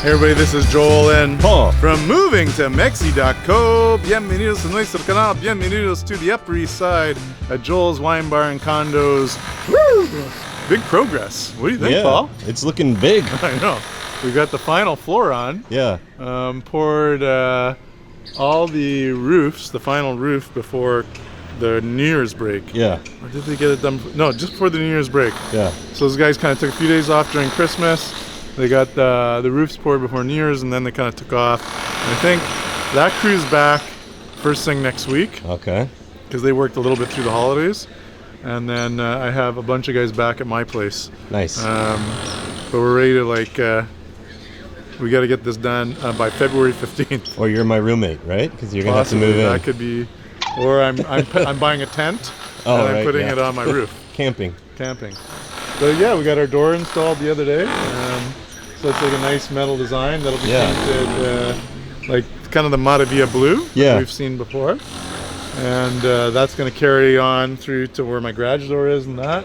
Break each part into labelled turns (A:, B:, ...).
A: Hey everybody, this is Joel and
B: Paul
A: from movingtomexi.co. Bienvenidos a nuestro canal. Bienvenidos to the Upper East Side at Joel's Wine Bar and Condos. Woo! Big progress. What do you think, Paul?
B: It's looking big.
A: I know. We got the final floor on.
B: Yeah.
A: Poured all the roofs, the final roof before the New Year's break.
B: Yeah.
A: Or did they get it done? No, just before the New Year's break.
B: Yeah.
A: So those guys kind of took a few days off during Christmas. They got the roofs poured before New Year's, and then they kind of took off. And I think that crew's back first thing next week.
B: Okay.
A: Because they worked a little bit through the holidays. And then I have a bunch of guys back at my place.
B: Nice.
A: But we're ready to we got to get this done by February 15th.
B: Or you're my roommate, right? Because you're gonna have to move in.
A: That could be, or I'm buying a tent and I'm putting it on my roof.
B: Camping.
A: But yeah, we got our door installed the other day. So it's like a nice metal design that'll be painted like kind of the Maravilla blue that we've seen before. And that's going to carry on through to where my garage door is and that.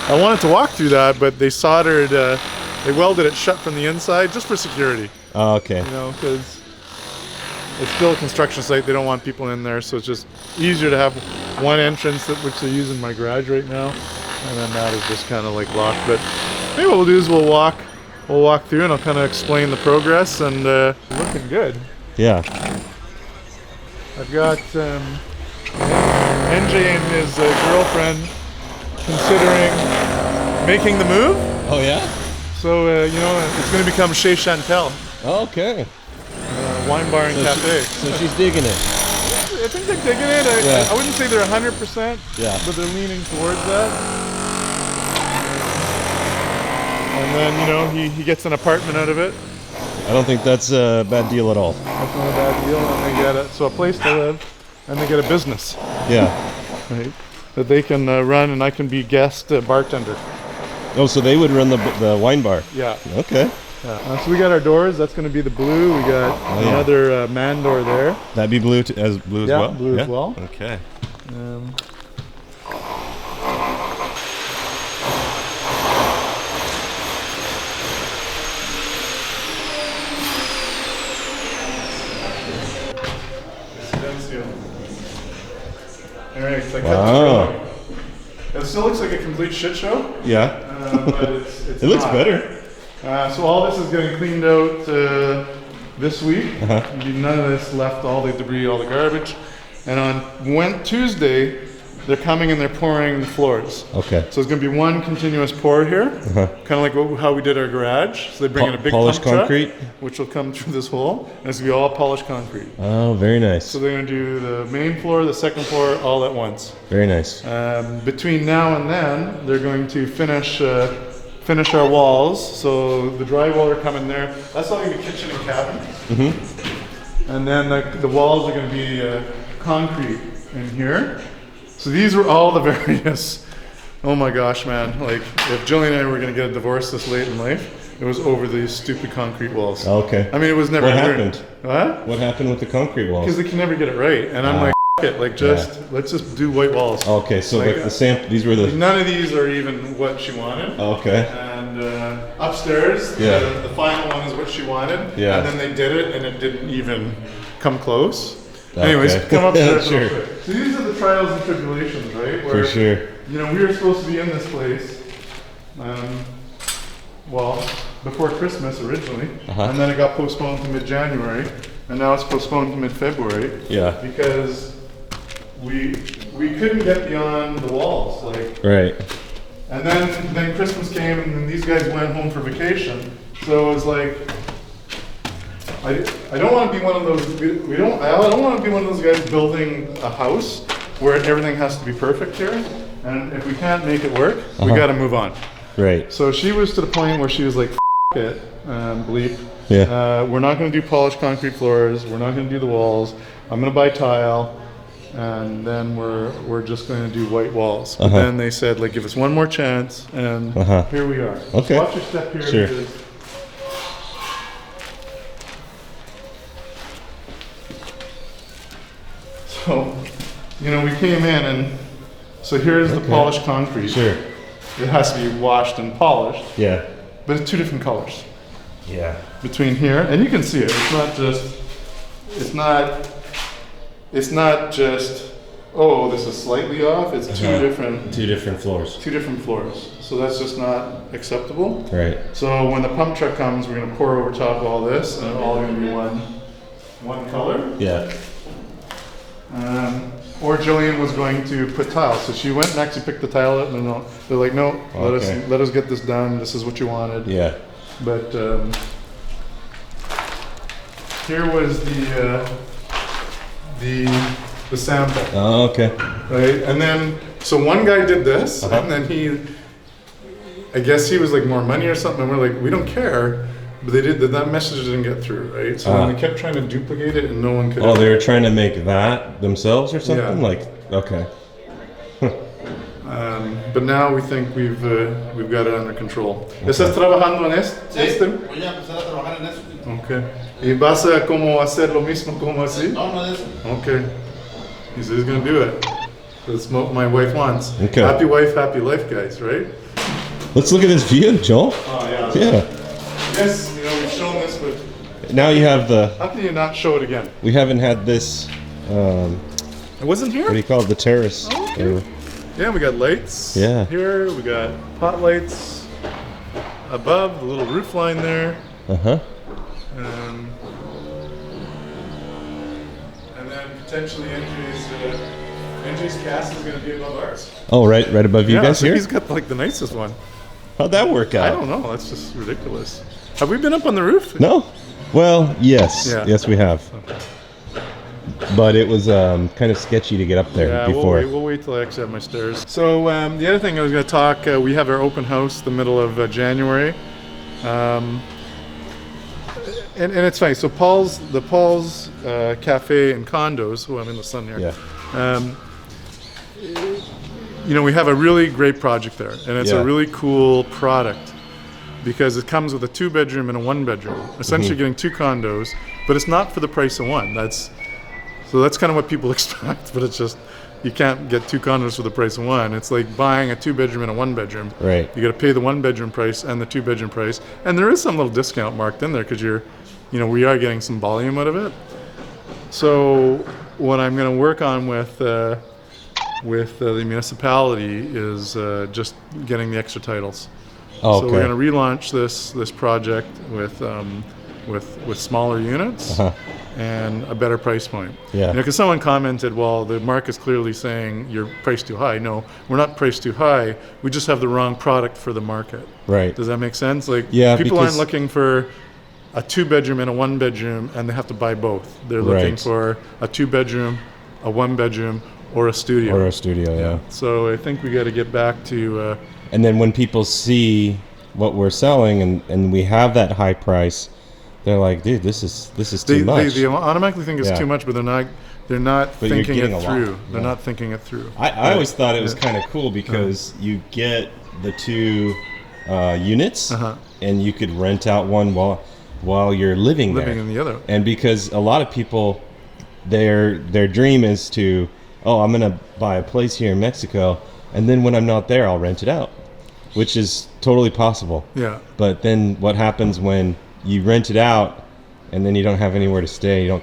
A: I wanted to walk through that, but they soldered, they welded it shut from the inside just for security.
B: Oh, okay.
A: You know, because it's still a construction site. They don't want people in there, so it's just easier to have one entrance, which they use in my garage right now, and then that is just kind of like locked. But maybe what we'll do is we'll walk through, and I'll kind of explain the progress. And looking good.
B: Yeah.
A: I've got NJ and his girlfriend considering making the move.
B: Oh yeah.
A: So it's going to become Chez Chantel.
B: Okay.
A: Wine bar and cafe.
B: So she's digging it.
A: I think they're digging it. I wouldn't say they're 100%, but they're leaning towards that. And then, he gets an apartment out of it.
B: I don't think that's a bad deal at all.
A: That's not a bad deal. And they get a place to live, and they get a business.
B: Yeah.
A: Right. That they can run, and I can be guest bartender.
B: Oh, so they would run the wine bar.
A: Yeah.
B: Okay.
A: Yeah. So we got our doors. That's going to be the blue. We got another man door there.
B: That'd be blue as well?
A: Yeah, blue as well.
B: Okay.
A: Alright, so I cut the drawing. It still looks like a complete shit show.
B: Yeah.
A: But it's
B: it looks better.
A: So all this is getting cleaned out this week. None of this left, all the debris, all the garbage. And on Tuesday, they're coming and they're pouring the floors.
B: Okay.
A: So it's going to be one continuous pour here, kind of like how we did our garage. So they bring in a big
B: polished concrete,
A: which will come through this hole, and it's going to be all polished concrete.
B: Oh, very nice.
A: So they're going to do the main floor, the second floor, all at once.
B: Very nice.
A: Between now and then, they're going to finish our walls. So the drywall are coming there. That's all going to be kitchen and cabin. And then the walls are going to be concrete in here. So these were all the various, oh my gosh, man. Like, if Jillian and I were going to get a divorce this late in life, it was over these stupid concrete walls.
B: Okay.
A: I mean, it was never...
B: What happened?
A: What?
B: What happened with the concrete walls?
A: Because they can never get it right. And I'm like, it, like, let's just do white walls.
B: Okay, so like the sample, these were the...
A: None of these are even what she wanted.
B: Okay.
A: And upstairs, the final one is what she wanted.
B: Yeah.
A: And then they did it, and it didn't even come close. Anyways, come upstairs real quick. So these are the trials and tribulations, right? Where,
B: for sure.
A: We were supposed to be in this place, before Christmas originally, and then it got postponed to mid-January, and now it's postponed to mid-February. Yeah. Because we couldn't get beyond the walls, like.
B: Right.
A: And then Christmas came, and then these guys went home for vacation, so it was like. I don't want to be one of those. I don't want to be one of those guys building a house where everything has to be perfect here. And if we can't make it work, we got to move on.
B: Right.
A: So she was to the point where she was like, "F it, bleep.
B: Yeah.
A: We're not going to do polished concrete floors. We're not going to do the walls. I'm going to buy tile, and then we're just going to do white walls." But then they said, like, give us one more chance, and here we are.
B: Okay.
A: So watch your step here.
B: Sure.
A: So, we came in, and so here's the polished concrete.
B: Sure.
A: It has to be washed and polished.
B: Yeah.
A: But it's two different colors.
B: Yeah.
A: between here, and you can see it. It's not just, oh, this is slightly off. It's two different floors. So that's just not acceptable.
B: Right.
A: So when the pump truck comes, we're gonna pour over top of all this, and it's all gonna be one color.
B: Yeah.
A: Or Jillian was going to put tile, so she went and actually picked the tile up, and they're like, no, let us get this done. This is what you wanted.
B: Yeah.
A: But here was the sample.
B: Oh, okay.
A: Right, and then so one guy did this, and then I guess he was like more money or something. And we're like, we don't care, but that message didn't get through, right? So then we kept trying to duplicate it, and no one could.
B: Oh, they were trying to make that themselves or something, like okay.
A: But now we think we've got it under control. ¿Estás trabajando en esto?
C: Sí, voy a empezar a trabajar en eso.
A: Okay. ¿Y vas a como hacer lo mismo como así?
C: No, no es eso.
A: Okay. He said he's gonna do it. That's what my wife wants.
B: Okay.
A: Happy wife, happy life, guys, right?
B: Let's look at this view, Joel.
A: Oh yeah.
B: Yeah.
A: Yes, we've shown this, but
B: Now you have
A: how can you not show it again?
B: we haven't had this,
A: It wasn't here?
B: what do you call it, the terrace.
A: Oh, okay. Yeah, we got lights.
B: Yeah.
A: Here we got pot lights above the little roof line there.
B: Uh-huh.
A: And then potentially NJ's cast is going to be above ours.
B: Oh, right above you guys
A: so
B: here?
A: he's got like the nicest one.
B: How'd that work out?
A: I don't know. That's just ridiculous. Have we been up on the roof?
B: No? Well, yes.
A: Yeah.
B: Yes, we have. But it was kind of sketchy to get up there
A: Yeah,
B: before.
A: we'll wait till I actually have my stairs. So the other thing I was going to talk, we have our open house the middle of January. And it's funny. So Paul's Cafe and Condos, I'm in the sun here.
B: Yeah.
A: We have a really great project there, and it's
B: Yeah.
A: a really cool product because it comes with a 2-bedroom and a 1-bedroom, essentially getting 2 condos, but it's not for the price of one. That's kind of what people expect, but it's just you can't get 2 condos for the price of one. It's like buying a 2-bedroom and a 1-bedroom.
B: Right.
A: You got to pay the 1-bedroom price and the 2-bedroom price, and there is some little discount marked in there because we are getting some volume out of it. So what I'm going to work on with the municipality is just getting the extra titles.
B: Oh,
A: So
B: okay.
A: we're going to relaunch this project with smaller units and a better price point.
B: Yeah.
A: Because someone commented, well, the market's clearly saying you're priced too high. No, we're not priced too high. We just have the wrong product for the market.
B: Right.
A: Does that make sense? Like,
B: Yeah,
A: people aren't
B: because-
A: looking for a 2-bedroom and a 1-bedroom, and they have to buy both. They're looking
B: Right.
A: for a 2-bedroom, a 1-bedroom, or a studio.
B: Or a studio, yeah.
A: So I think we got to get back to.
B: And then when people see what we're selling and we have that high price, they're like, dude, this is too much.
A: They automatically think it's
B: Yeah.
A: too much, but they're not
B: But you're
A: thinking
B: getting
A: it
B: a lot.
A: through. They're
B: Yeah.
A: not thinking it through.
B: I always thought it was kind of cool because you get the 2 units and you could rent out one while you're living there.
A: Living in the other.
B: And because a lot of people, their dream is to, oh, I'm gonna buy a place here in Mexico, and then when I'm not there, I'll rent it out, which is totally possible.
A: Yeah.
B: But then what happens when you rent it out, and then you don't have anywhere to stay? You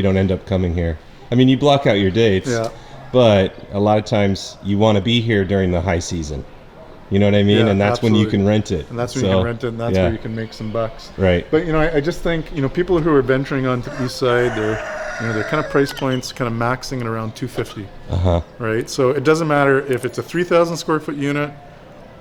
B: don't end up coming here. I mean, you block out your dates,
A: Yeah.
B: but a lot of times you want to be here during the high season. You know what I mean?
A: Yeah,
B: And that's when you can rent it.
A: And that's when you can rent it, and that's where you can make some bucks.
B: Right.
A: But I just think people who are venturing onto the east side, they're kind of price points, kind of maxing at around 250. Right. So it doesn't matter if it's a 3,000 square foot unit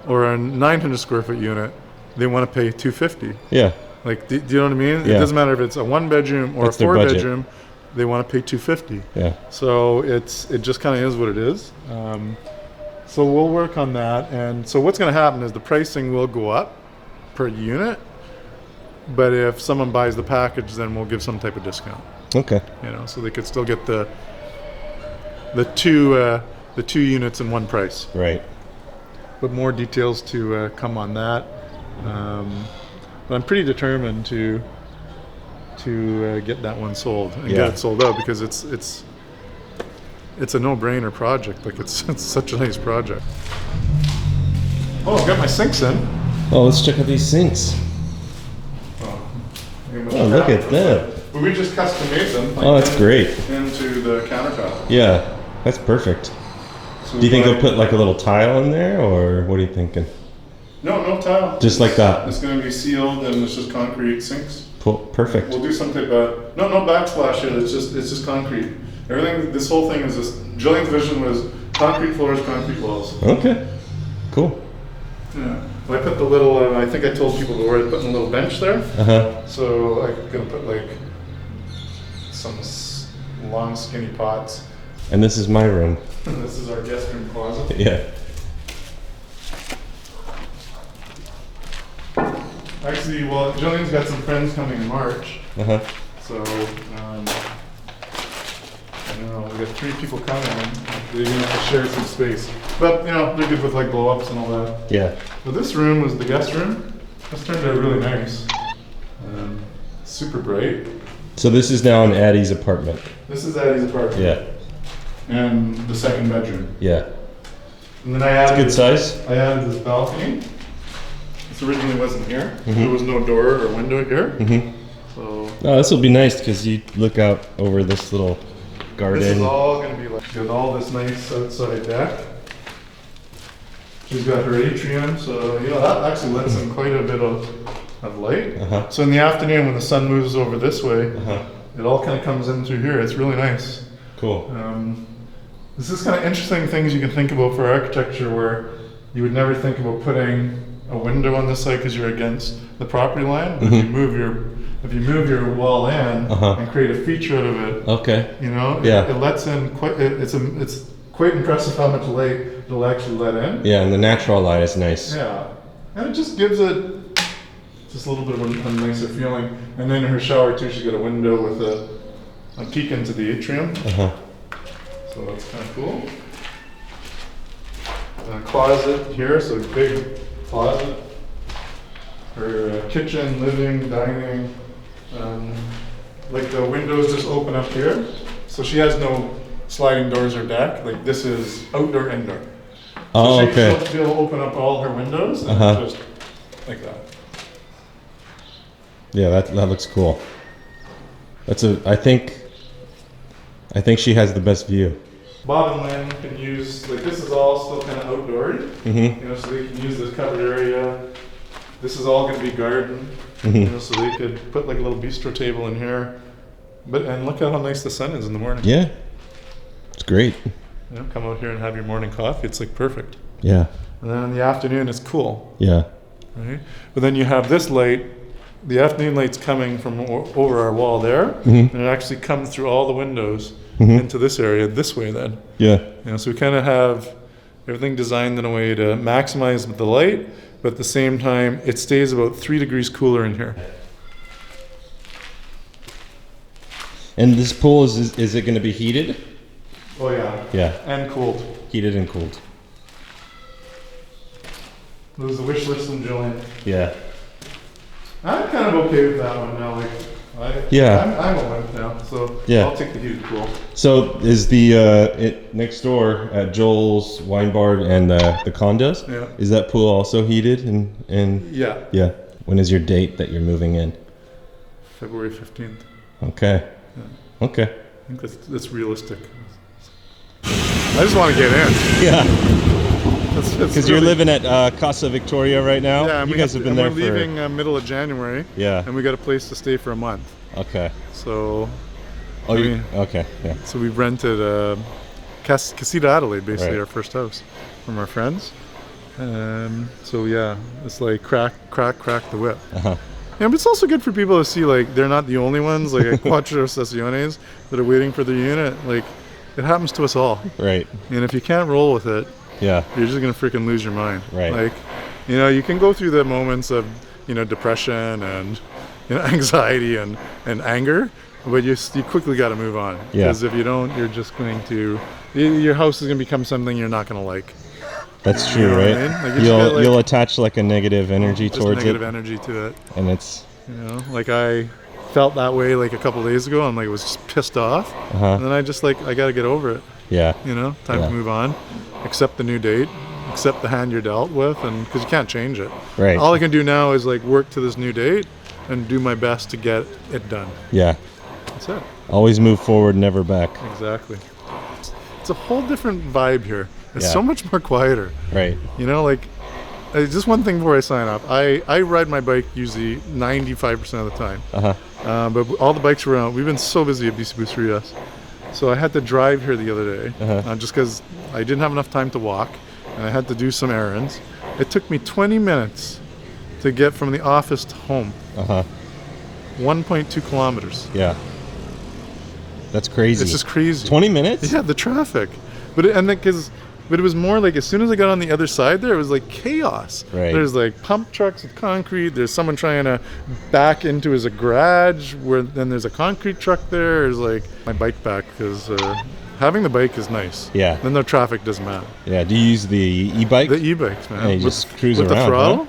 A: or a 900 square foot unit, they want to pay 250.
B: Yeah.
A: Like, do you know what I mean?
B: Yeah.
A: It doesn't matter if it's a 1-bedroom or
B: That's
A: a
B: their budget.
A: 4-bedroom, they want to pay 250.
B: Yeah.
A: So it just kind of is what it is. So we'll work on that, and so what's going to happen is the pricing will go up per unit, but if someone buys the package, then we'll give some type of discount.
B: Okay.
A: So they could still get the 2 units in one price.
B: Right.
A: But more details to come on that. But I'm pretty determined to get that one sold and
B: Yeah.
A: get it sold out because it's a no-brainer project. Like it's such a nice project. Oh, I've got my sinks in.
B: Oh, let's check out these sinks.
A: Oh,
B: Oh, look at that.
A: But we just custom made them.
B: Oh, that's great.
A: Into the countertop.
B: Yeah, that's perfect.
A: So
B: Do you think they'll put like a little tile in there, or what are you thinking?
A: No, no tile.
B: Just like that.
A: It's going to be sealed, and it's just concrete sinks.
B: Perfect.
A: We'll do some type of no backsplash here. It's just concrete. Everything. This whole thing is just. Jillian's vision was concrete floors, concrete walls.
B: Okay. Cool.
A: Yeah. Well, I put the little. I think I told people before. I put in a little bench there. So I'm gonna put like some long skinny pots.
B: And this is my room.
A: This is our guest room closet.
B: Yeah.
A: Actually, well, Jillian's got some friends coming in March. So, I don't know, we got 3 people coming. They're gonna have to share some space. But, you know, they're good with like blow-ups and all that.
B: Yeah.
A: So this room was the guest room. This turned out really nice. Super bright.
B: So this is now in Addie's apartment.
A: This is Addie's apartment.
B: Yeah.
A: And the second bedroom.
B: Yeah.
A: And then I added
B: Good size.
A: I added this balcony. This originally wasn't here. There was no door or window here. So
B: Oh, this will be nice because you look out over this little garden.
A: this is all going to be like with all this nice outside deck. She's got her atrium, so you know that actually lets in quite a bit of light. So in the afternoon when the sun moves over this way, it all kind of comes in through here. It's really nice.
B: Cool.
A: This is kind of interesting things you can think about for architecture where you would never think about putting a window on this side because you're against the property line. But if you move your wall in and create a feature out of it,
B: Okay.
A: you know,
B: Yeah.
A: it lets in quite. It's quite impressive how much light it'll actually let in.
B: Yeah, and the natural light is nice.
A: Yeah, and it just gives it just a little bit of a nicer feeling. And then in her shower too, she's got a window with a peek into the atrium. So that's kind of cool. A closet here, so big closet. Her kitchen, living, dining. Like the windows just open up here. So she has no sliding doors or deck. Like this is outdoor, indoor.
B: Oh,
A: So
B: okay.
A: she'll open up all her windows and just like that.
B: Yeah, that looks cool. I think she has the best view.
A: Bob and Lynn can use, like this is all still kind of outdoor, you know, so they can use this covered area. This is all going to be garden, you know, so they could put like a little bistro table in here. And look at how nice the sun is in the morning.
B: Yeah. It's great.
A: You know, come out here and have your morning coffee. It's like perfect.
B: Yeah.
A: And then in the afternoon, it's cool.
B: Yeah.
A: Right? But then you have this light. The afternoon light's coming from over our wall there, and it actually comes through all the windows into this area this way. Then,
B: Yeah.
A: you know, so we kind of have everything designed in a way to maximize the light, but at the same time, it stays about 3 degrees cooler in here.
B: And this pool is it going to be heated?
A: Oh yeah.
B: Yeah.
A: And cooled.
B: Heated and cooled.
A: It was the wish list from Jillian.
B: Yeah.
A: I'm kind of okay with that one now. Like, I'm a wimp now, so
B: Yeah.
A: I'll take the heated pool.
B: So is the next door at Joel's Wine Bar and the condos?
A: Yeah.
B: Is that pool also heated and
A: Yeah.
B: yeah? When is your date that you're moving in?
A: February 15th.
B: Okay. Okay.
A: I think that's realistic. I just want to get in.
B: Yeah.
A: That's
B: Because you're living at Casa Victoria right now.
A: Yeah, and
B: you
A: we
B: guys
A: have
B: have been there for.
A: We're leaving middle of January.
B: Yeah.
A: And we got a place to stay for a month.
B: Okay.
A: So.
B: Oh,
A: I
B: you.
A: mean,
B: Okay. Yeah.
A: So we rented Casita Adelaide, basically
B: Right.
A: our first house, from our friends. So yeah, it's like crack the whip. Yeah, but it's also good for people to see like they're not the only ones. Like at Cuatro Estaciones that are waiting for their unit. Like it happens to us all.
B: Right.
A: And if you can't roll with it,
B: Yeah.
A: you're just gonna freaking lose your mind.
B: Right.
A: Like, you know, you can go through the moments of, you know, depression and, you know, anxiety and anger, but you quickly got to move on.
B: Yeah.
A: Because if you don't, you're just going to, your house is gonna become something you're not gonna like.
B: That's true,
A: You know what I
B: right?
A: mean? Like, you just get, like,
B: You'll attach like a negative energy
A: just
B: towards
A: negative
B: it,
A: energy to it.
B: and it's
A: You know, like I felt that way like a couple days ago. I'm like, was just pissed off, and then I just like I got to get over it.
B: yeah.
A: You know, time
B: Yeah.
A: to move on, accept the new date, accept the hand you're dealt with, and because you can't change it.
B: Right.
A: All I can do now is like work to this new date and do my best to get it done.
B: Yeah.
A: That's it.
B: Always move forward, never back.
A: Exactly. It's a whole different vibe here. It's
B: Yeah.
A: so much more quieter.
B: Right.
A: You know, like, just one thing before I sign up. I ride my bike usually 95% of the time. But all the bikes around, we've been so busy at BC Bucerias. So I had to drive here the other day just because I didn't have enough time to walk and I had to do some errands. It took me 20 minutes to get from the office to home. 1.2 kilometers.
B: Yeah. That's crazy.
A: It's just crazy.
B: 20 minutes?
A: Yeah, the traffic. But it was more like as soon as I got on the other side there, it was like chaos.
B: Right.
A: There's like pump trucks with concrete. There's someone trying to back into his garage where then there's a concrete truck there. There's like my bike back because having the bike is nice.
B: Yeah.
A: Then the traffic doesn't matter.
B: Yeah. Do you use the e-bike?
A: The e-bikes, man.
B: Yeah, you just cruise
A: with
B: around,
A: the throttle,
B: huh?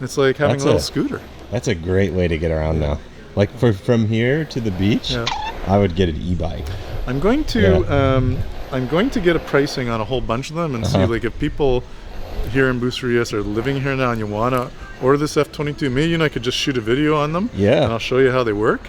A: it's like having
B: That's
A: a little
B: it.
A: scooter.
B: That's a great way to get around now. Like from here to the beach,
A: Yeah.
B: I would get an e-bike.
A: I'm going to get a pricing on a whole bunch of them and see like if people here in Bucerias are living here now and you wanna order this F22, maybe you and I could just shoot a video on them.
B: Yeah.
A: And I'll show you how they work.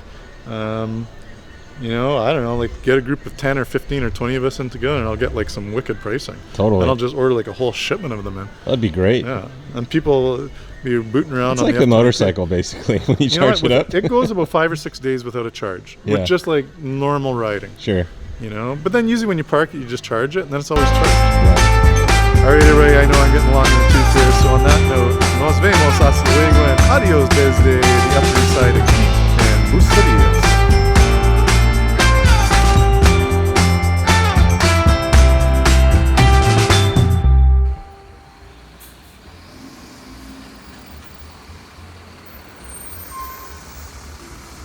A: You know, I don't know, like get a group of 10 or 15 or 20 of us in together and I'll get like some wicked pricing.
B: Totally.
A: And I'll just order like a whole shipment of them in.
B: That'd be great.
A: Yeah. And people be booting around
B: It's
A: on
B: like the
A: F22.
B: motorcycle, basically, when you
A: You know
B: charge
A: what?
B: it up.
A: It goes about 5 or 6 days without a charge.
B: Yeah.
A: With just like normal riding.
B: Sure.
A: You know, but then usually when you park it, you just charge it, and then it's always charged.
B: Yeah.
A: All right, everybody, I know I'm getting long in the tooth here, so on that note, nos vemos, hasta luego, and adios desde the Upper East Side and Bucerias.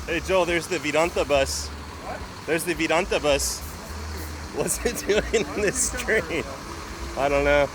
B: Hey Joel, there's the Viranta bus. What? There's the Viranta bus. What's it doing on this train? I don't know.